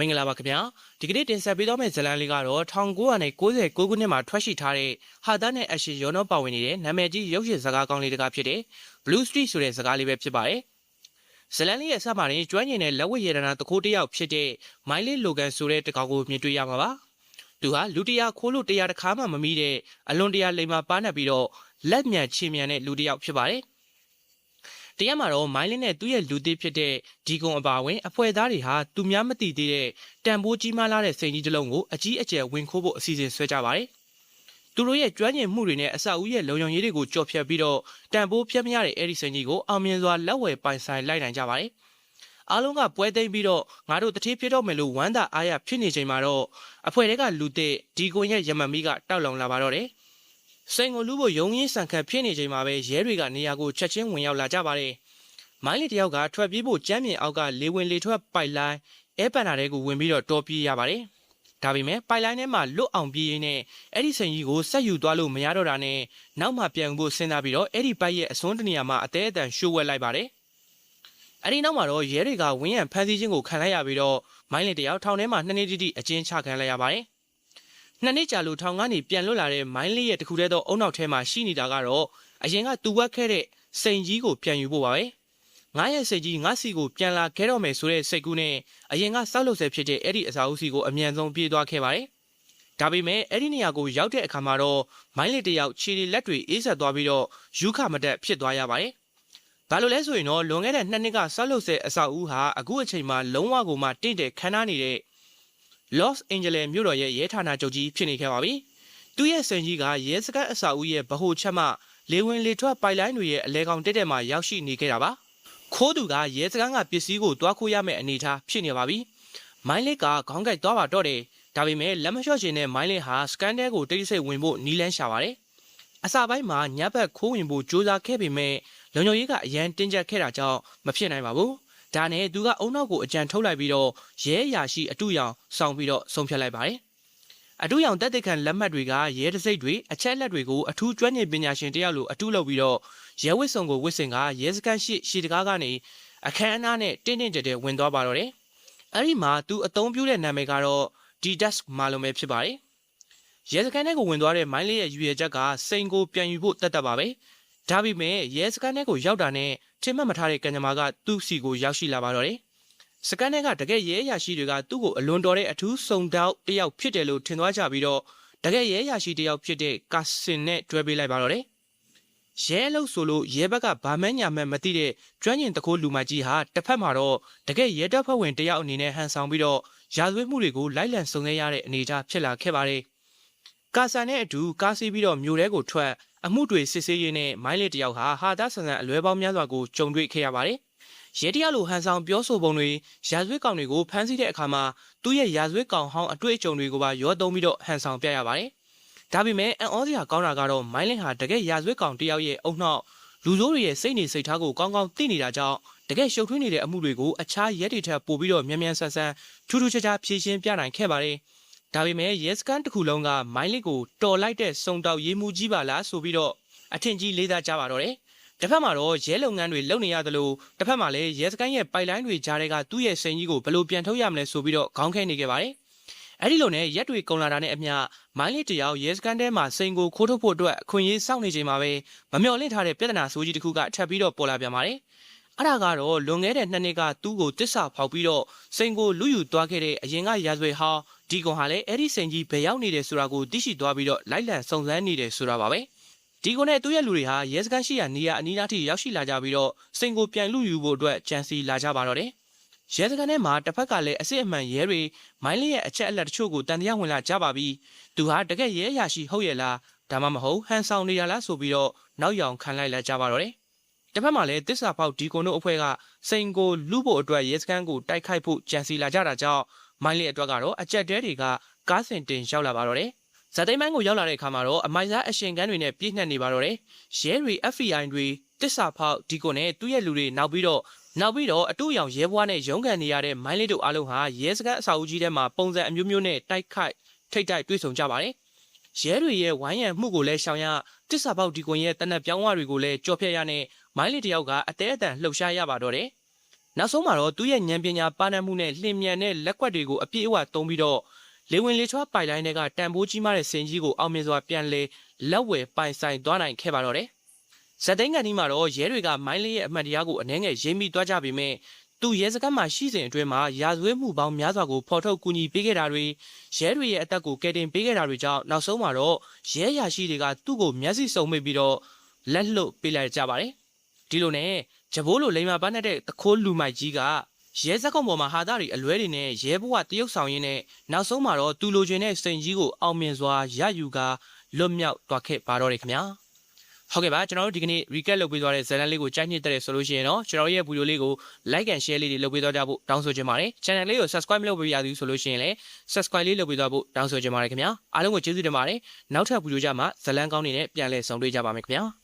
မင်္ဂလာပါခင်ဗျာဒီကနေ့တင်ဆက်ပေးတော့မယ့်ဇာတ်လမ်းလေးကတော့1996ခုနှစ်မှာထွက်ရှိထားတဲ့ဟာသားနဲ့အရှိရောနောပါဝင်နေတဲ့နာမည်ကြီးရုပ်ရှင်ဇာတ်ကားကောင်းလေးတစ်ကားဖြစ်တဲ့ Blue Street ဆိုတဲ့ဇာတ်ကားလေးပဲဖြစ်ပါတယ်ဇာတ်လမ်းလေးရဲ့အစမှာကျွမ်းကျင်တဲ့လက်ဝတ်ရတနာတခိုးတစ်ယောက်ဖြစ်တဲ့ Miley Logan ဆိုတဲ့တကောင်ကိုမြင်တွေ့ရမှာပါသူဟာလူတရားခိုးလို့တရားတစ်ခါမှမမိတဲ့အလွန်တရာလိမ္မာပါးနှက်ပြီးတော့လက်မြန်ချေမြန်တဲ့လူတစ်ယောက်ဖြစ်ပါတယ်တရားမှာတော့မိုင်းလင်းနဲ့သူ့ရဲ့လူသေးဖြစ်တဲ့ဒီကွန်အပါဝင်အဖွဲ့သားတွေဟာသူများမသိသေးတဲ့တန်ဖိုးကြီးမားလာတဲ့စိန်ကြီးတစ်လုံးကိုအကြီးအကျယ်ဝင်ခိုးဖို့အစီအစဉ်ဆွဲကြပါတယ်။သူတို့ရဲ့ကျွမ်းကျင်မှုတွေနဲ့အဆောက်အဦရဲ့လုံခြုံရေးတွေကိုကြော်ဖြတ်ပြီးတော့တန်ဖိုးပြတ်မရတဲ့အဲ့ဒီစိန်ကြီးကိုအောင်မြင်စွာလက်ဝယ်ပိုင်ဆိုင်လိုက်နိုင်ကြပါတယ်။အားလုံးကပွဲသိမ်းပြီးတော့ငါတို့တတိဖြစ်တော့မယ်လို့ဝမ်းသာအားရဖြစ်နေချိန်မှာတော့အဖွဲ့တွေကလူသေးဒီကွန်ရဲ့ရမန်မီကတောက်လောင်လာပါတော့တယ်။စိန်ကိုလူဖို့ယုံရင်းဆန်ခတ်ဖြစ်နေချိန်မှာပဲရဲတွေကနေရာကိုချက်ချင်းဝင်ရောက်လာကြပါတယ်။မိုင်းလီတယောက်ကထွက်ပြေးဖို့ကြမ်းမြင်အောက်ကလေဝင်လေထွက်ပိုက်လိုင်းအဲပန်နာတွေကိုဝင်ပြီးတော့တော်ပြေးရပါတယ်။ဒါပေမဲ့ပိုက်လိုင်းထဲမှာလွတ်အောင်ပြေးရင်းနဲ့အဲ့ဒီစိန်ကြီးကိုဆက်ယူသွားလို့မရတော့တာနဲ့နောက်မှပြန်ဖို့စဉ်းစားပြီးတော့အဲ့ဒီပိုက်ရဲ့အစွန်းတနေရာမှာအသေးအတန်ရှိုးဝက်လိုက်ပါတယ်။အဲ့ဒီနောက်မှာတော့ရဲတွေကဝင်းရံဖမ်းဆီးခြင်းကိုခံလိုက်ရပြီးတော့မိုင်းလီတယောက်ထောင်ထဲမှာ2နှစ်တိတိအကျဉ်းချခံလိုက်ရပါတယ်။2နှစ်ကြာလို့ထောင်ကနေပြန်လွတ်လာတဲ့မိုင်းလီရဲ့တခုတည်းသောအုံနောက်ထဲမှာရှိနေတာကတော့အရင်ကသူ့ဝက်ခဲ့တဲ့စိန်ကြီးကိုပြန်ယူဖို့ပါပဲ။ငါရဲ့စိတ်ကြီးငါစီကိုပြန်လာခဲ့တော့မယ်ဆိုတဲ့စိတ်ကူးနဲ့အရင်ကစောက်လို့ဆဲဖြစ်တဲ့အဲ့ဒီအစာအုပ်စီကိုအမြန်ဆုံးပြေးသွားခဲ့ပါတယ်။ဒါပေမဲ့အဲ့ဒီနေရာကိုရောက်တဲ့အခါမှာတော့မိုင်းလီတယောက်ခြေလက်တွေအေးဆက်သွားပြီးတော့ယူခမတက်ဖြစ်သွားရပါတယ်။ဘာလို့လဲဆိုရင်တော့လွန်ခဲ့တဲ့2နှစ်ကစောက်လို့ဆဲအစာအုပ်ဟာအခုအချိန်မှာလုံးဝကိုမှတင့်တယ်ခမ်းနားနေတဲ့ Los Angeles မြို့တော်ရဲ့ရဲဌာနချုပ်ကြီးဖြစ်နေခဲ့ပါပြီ။သူ့ရဲ့စိန်ကြီးကရဲစခန်းအစာအုပ်ရဲ့ဗဟိုချက်မှလေဝင်လေထွက်ပိုက်လိုင်းတွေရဲ့အလဲကောင်တက်မှာရောက်ရှိနေခဲ့တာပါ။ခိုးသူကရဲစခန်းကပစ္စည်းကိုတွားခိုးရမယ့်အနေအထားဖြစ်နေပါပြီ။မိုင်းလစ်ကခေါင်းကိုက်သွားပါတော့တယ်။ဒါပေမဲ့လက်မလျှော့ချင်တဲ့မိုင်းလစ်ဟာစကန်တဲကိုတိတ်ဆိတ်ဝင်ဖို့နီးလန်းရှာပါတယ်။အစပိုင်းမှာညဘက်ခိုးဝင်ဖို့ကြိုးစားခဲ့ပေမဲ့လုံခြုံရေးကအရန်တင်းကျပ်ခဲ့တာကြောင့်မဖြစ်နိုင်ပါဘူး။ဒါနဲ့သူကအုံနောက်ကိုအကြံထုတ်လိုက်ပြီးတော့ရဲအရာရှိအတူရောင်ဆောင်ပြီးတော့ဆုံးဖြတ်လိုက်ပါတယ်။အတူရောင်တက်တဲ့ခံလက်မှတ်တွေကရဲတစိမ့်တွေအချက်လက်တွေကိုအထူးကျွမ်းကျင်ပညာရှင်တယောက်လိုအတူလုပ်ပြီးတော့ရဲဝစ်စုံကိုဝစ်စင်ကရဲစခန်းရှိတကားကနေအခမ်းအနားနဲ့တင်းတင်းကြပ်ကြပ်ဝင်သွားပါတော့တယ်။အဲ့ဒီမှာသူအသုံးပြုတဲ့နာမည်ကတော့ D-Desk မာလုံးပဲဖြစ်ပါတယ်။ရဲစခန်းထဲကိုဝင်သွားတဲ့မိုင်းလေးရဲ့ရွေချက်ကစိန်ကိုပြန်ယူဖို့တတ်တတ်ပါပဲ။ဒါပေမဲ့ရဲစခန်းထဲကိုရောက်တာနဲ့ထင်မှတ်မထားတဲ့ကံကြမ္မာကသူ့စီကိုရောက်ရှိလာပါတော့တယ်။စခန်းထဲကတကယ်ရဲအရာရှိတွေကသူ့ကိုအလွန်တော်တဲ့အထူးစုံတောက်တယောက်ဖြစ်တယ်လို့ထင်သွားကြပြီးတော့တကယ်ရဲအရာရှိတယောက်ဖြစ်တဲ့ကာစင်နဲ့တွဲပေးလိုက်ပါတော့တယ်။ရဲလို့ဆိုလို့ရဲဘက်ကဘာမှညာမှမသိတဲ့ကျွမ်းကျင်တခိုးလူမကြီးဟာတစ်ဖက်မှာတော့တကယ်ရဲတပ်ဖွဲ့ဝင်တယောက်အနေနဲ့ဟန်ဆောင်ပြီးတော့ရာဇဝတ်မှုတွေကိုလိုက်လံစုံစမ်းရတဲ့အနေအထားဖြစ်လာခဲ့ပါတယ်။ကာဆန်နဲ့အတူကားစီးပြီးတော့မြို့ထဲကိုထွက်အမှုတွေစစ်ဆေးရင်းနဲ့မိုင်းလစ်တယောက်ဟာဟာသားဆန်ဆန်အလွဲပေါင်းများစွာကိုကြုံတွေ့ခဲ့ရပါတယ်။ရဲတရားလိုဟန်ဆောင်ပြောဆိုပုံတွေရာဇဝတ်ကောင်တွေကိုဖမ်းဆီးတဲ့အခါမှာသူ့ရဲ့ရာဇဝတ်ကောင်ဟောင်းအတွေ့အကြုံတွေကိုပါရောသုံးပြီးတော့ဟန်ဆောင်ပြရပါတယ်။ဒါပေမဲ့အံ့ဩစရာကောင်းတာကတော့မိုင်းလင်းဟာတကယ်ရာဇဝတ်ကောင်တယောက်ရဲ့အုံနောက်လူဆိုးတွေရဲ့စိတ်နေစိတ်ထားကိုကောင်းကောင်းသိနေတာကြောင့်တကယ်ရှုပ်ထွေးနေတဲ့အမှုတွေကိုအခြားရဲတွေထက်ပိုပြီးတော့မြန်မြန်ဆန်ဆန်ထူးထူးခြားခြားဖြေရှင်းပြနိုင်ခဲ့ပါတယ်။ဒါပေမဲ့ရဲစခန်းတစ်ခုလုံးကမိုင်းလစ်ကိုတော်လိုက်တဲ့စုံတောက်ရေးမှုကြီးပါလားဆိုပြီးတော့အထင်ကြီးလေးစားကြပါတော့တယ်။တစ်ဖက်မှာတော့ရဲလုပ်ငန်းတွေလုပ်နေရသလိုတစ်ဖက်မှာလည်းရဲစခန်းရဲ့ပိုက်လိုင်းတွေကြားထဲကသူ့ရဲ့စိန်ကြီးကိုဘယ်လိုပြန်ထုတ်ရမလဲဆိုပြီးတော့ခေါင်းခဲနေခဲ့ပါတယ်။အဲ့ဒီလိုနဲ့ရက်တွေကုန်လာတာနဲ့အမျှမိုင်းလစ်တယောက်ရဲစခန်းထဲမှာစိန်ကိုခိုးထုတ်ဖို့အတွက်အခွင့်အရေးစောင့်နေချိန်မှာပဲမမျှော်လင့်ထားတဲ့ပြဿနာဆိုးကြီးတစ်ခုကထပ်ပြီးတော့ပေါ်လာပြန်ပါတယ်။အဲ့ဒါကတော့လွန်ခဲ့တဲ့2နှစ်ကသူ့ကိုတစ္ဆာဖောက်ပြီးတော့စိန်ကိုလူယူသွားခဲ့တဲ့အရင်ကရာဇဝတ်ဟောင်းဒီကွန်ဟာလည်းအဲ့ဒီစိန်ကြီးဘယ်ရောက်နေတယ်ဆိုတာကိုသိရှိသွားပြီးတော့လိုက်လံစုံစမ်းနေတယ်ဆိုတာပါပဲ။ဒီကွန်နဲ့သူ့ရဲ့လူတွေဟာရဲစခန်းရှိရာနေရာအနီးအနားထိရောက်ရှိလာကြပြီးတော့စိန်ကိုပြန်လူယူဖို့အတွက်ကြံစီလာကြပါတော့တယ်။ရဲစခန်းထဲမှာတစ်ဖက်ကလည်းအစစ်အမှန်ရဲတွေမိုင်းလင်းရဲ့အချက်အလက်တချို့ကိုတန်တရားဝင်လာကြပါပြီ။သူဟာတကယ်ရဲအရာရှိဟုတ်ရဲ့လားဒါမှမဟုတ်ဟန်ဆောင်နေရလားဆိုပြီးတော့နောက်ယောင်ခံလိုက်လာကြပါတော့တယ်။တစ်ဖက်မှာလည်းတစ္ဆာဖောက်ဒီကွန်တို့အဖွဲ့ကစိန်ကိုလူဖို့အတွက်ရဲစခန်းကိုတိုက်ခိုက်ဖို့ကြံစီလာကြတာကြောင့်မိုင်းလင်းအတွက်ကတော့အကြက်တဲတွေကကားစင်တင်ရောက်လာပါတော့တယ်။ဇာတိမိုင်းကိုရောက်လာတဲ့အခါမှာတော့အမိုက်စားအရှင်ကန်းတွေနဲ့ပြည့်နှက်နေပါတော့တယ်။ရဲတွေ FBI တွေတစ္ဆာဖောက်ဒီကွန်နဲ့သူ့ရဲ့လူတွေနောက်ပြီးတော့အတူရောင်ရဲဘွားနဲ့ရုန်းကန်နေရတဲ့မိုင်းလစ်တို့အားလုံးဟာရဲစခန်းအဆောက်အဦကြီးထဲမှာပုံစံအမျိုးမျိုးနဲ့တိုက်ခိုက်ထိတ်တိုက်တွေ့ဆုံကြပါတယ်။ရဲတွေရဲ့ဝိုင်းရံမှုကိုလည်းရှောင်ရတစ္ဆာပေါက်ဒီကွန်ရဲ့တနက်ပြောင်းဝတွေကိုလည်းကြော်ဖြတ်ရနဲ့မိုင်းလစ်တယောက်ကအသေးအတန်လှုပ်ရှားရပါတော့တယ်။ နောက်ဆုံးမှာတော့သူ့ရဲ့ဉာဏ်ပညာပါနတ်မှုနဲ့လျင်မြန်တဲ့လက်ကွက်တွေကိုအပြည့်အဝသုံးပြီးတော့လေဝင်လေချွားပိုက်လိုင်းတွေကတန်ဖိုးကြီးမားတဲ့စင်ကြီးကိုအောင်မြင်စွာပြန်လဲလက်ဝယ်ပိုင်ဆိုင်သွားနိုင်ခဲ့ပါတော့တယ်။ဇက်သိန်းကန်ဒီမှာတော့ရဲတွေကမိုင်းလေးရဲ့အမှတ်တရားကိုအနှဲငယ်ရိပ်မိသွားကြပေမဲ့သူရဲစခန်းမှာရှိစဉ်အတွင်းမှာရာဇဝတ်မှုပေါင်းများစွာကိုဖော်ထုတ်ကူညီပေးခဲ့တာတွေရဲတွေရဲ့အသက်ကိုကယ်တင်ပေးခဲ့တာတွေကြောင့်နောက်ဆုံးမှာတော့ရဲရရှိတွေကသူ့ကိုမျက်စိစုံမိပြီးတော့လက်လွတ်ပေးလိုက်ကြပါတယ်။ဒီလိုနဲ့ဂျဘိုးလိုလိမ္မာပန်းတဲ့တခိုးလူမိုက်ကြီးကရဲစက်ကုံပေါ်မှာဟာသားတွေအလွဲတွေနဲ့ရဲဘဝတရုတ်ဆောင်ရင်းနဲ့နောက်ဆုံးမှာတော့သူလိုချင်တဲ့စိန်ကြီးကိုအောင်မြင်စွာရယူကာလွတ်မြောက်သွားခဲ့ပါတော့တယ်ခင်ဗျာဟုတ်ကဲ့ပါကျွန်တော်တို့ဒီကနေ့ recap လုပ်ပေးသွားတဲ့ဇာတ်လမ်းလေးကိုကြိုက်နှစ်တဲ့ဆိုလို့ရှိရင်တော့ကျွန်တော်ရဲ့ဗီဒီယိုလေးကို like and share လေးတွေလုပ်ပေးသွားကြဖို့တောင်းဆိုချင်ပါတယ် channel လေးကို subscribe လုပ်ပေးရသေးဆိုလို့ရှိရင်လည်း subscribe လေးလုပ်ပေးသွားဖို့တောင်းဆိုချင်ပါတယ်ခင်ဗျာအားလုံးကိုကျေးဇူးတင်ပါတယ်နောက်ထပ်ဗီဒီယိုကြမှာဇာတ်လမ်းကောင်းတွေနဲ့ပြန်လည်ဆုံတွေ့ကြပါမယ်ခင်ဗျာ